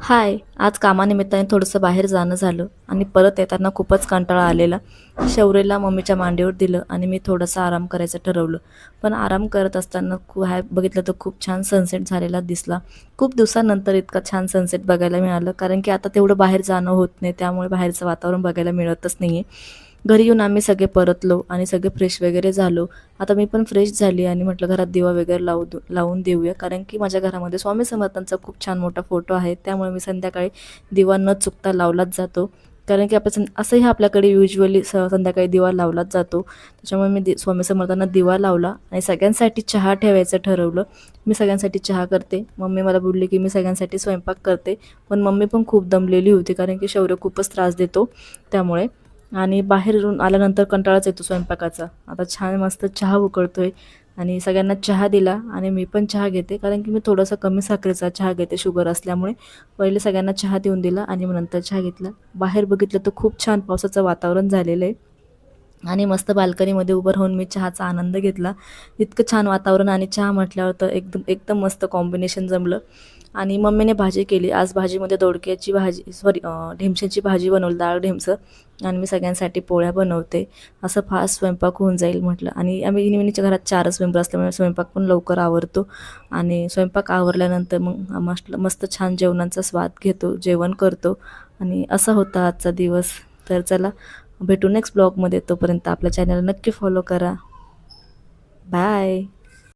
हाय, आज कामानिमित्ताने थोडंसं बाहेर जाणं झालं आणि परत येताना खूपच कंटाळा आलेला. शौर्यला मम्मीच्या मांडीवर दिलं आणि मी थोडासा आराम करायचं ठरवलं. पण आराम करत असताना बघितलं तर खूप छान सनसेट झालेला दिसला. खूप दिवसानंतर इतका छान सनसेट बघायला मिळालं, कारण की आता तेवढं बाहेर जाणं होत नाही, त्यामुळे बाहेरचं वातावरण बघायला मिळतच नाही. घरी येऊन आम्ही सगळे परतलो आणि सगळे फ्रेश वगैरे झालो. आता मी पण फ्रेश झाली आणि म्हटलं घरात दिवा वगैरे लावून देऊया, कारण की माझ्या घरामध्ये स्वामी समर्थांचा खूप छान मोठा फोटो आहे. त्यामुळे मी संध्याकाळी दिवा न चुकता लावलाच जातो. कारण की आपण असंही आपल्याकडे युजुअली संध्याकाळी दिवा लावलाच जातो. त्याच्यामुळे मी स्वामी समर्थांना दिवा लावला आणि सगळ्यांसाठी चहा ठेवायचं ठरवलं. मी सगळ्यांसाठी चहा करते. मम्मी मला बोलली की मी सगळ्यांसाठी स्वयंपाक करते. पण मम्मी पण खूप दमलेली होती, कारण की शौर्य खूपच त्रास देतो त्यामुळे. आणि बाहेरून आल्यानंतर कंटाळाच येतो स्वयंपाकाचा. आता छान मस्त चहा उकळतोय आणि सगळ्यांना चहा दिला आणि मी पण चहा घेते, कारण की मी थोडासा कमी साखरेचा चहा घेते शुगर असल्यामुळे. पहिले सगळ्यांना चहा देऊन दिला आणि मग नंतर चहा घेतला. बाहेर बघितलं तर खूप छान पावसाचं वातावरण झालेलं आहे आणि मस्त बाल्कनीमध्ये उभं राहून मी चहाचा आनंद घेतला. इतकं छान वातावरण आणि चहा म्हटल्यावर तर एकदम एकदम मस्त कॉम्बिनेशन जमलं. आणि मम्मीने भाजी केली. आज भाजीमध्ये दोडक्याची भाजी, सॉरी, ढेमशाची भाजी बनवली, डाळ ढेमसं. आणि मी सगळ्यांसाठी पोळ्या बनवते. असं फास्ट स्वयंपाक होऊन जाईल म्हटलं. आणि आम्ही इनिमिनीच्या घरात 4च मेंबर असल्यामुळे स्वयंपाक पण लवकर आवरतो. आणि स्वयंपाक आवरल्यानंतर मग मस्त मस्त छान जेवणाचा स्वाद घेतो, जेवण करतो. आणि असा होता आजचा दिवस. तर चला, भेटू नेक्स्ट ब्लॉगमध्ये. तोपर्यंत आपल्या चॅनलला नक्की फॉलो करा. बाय.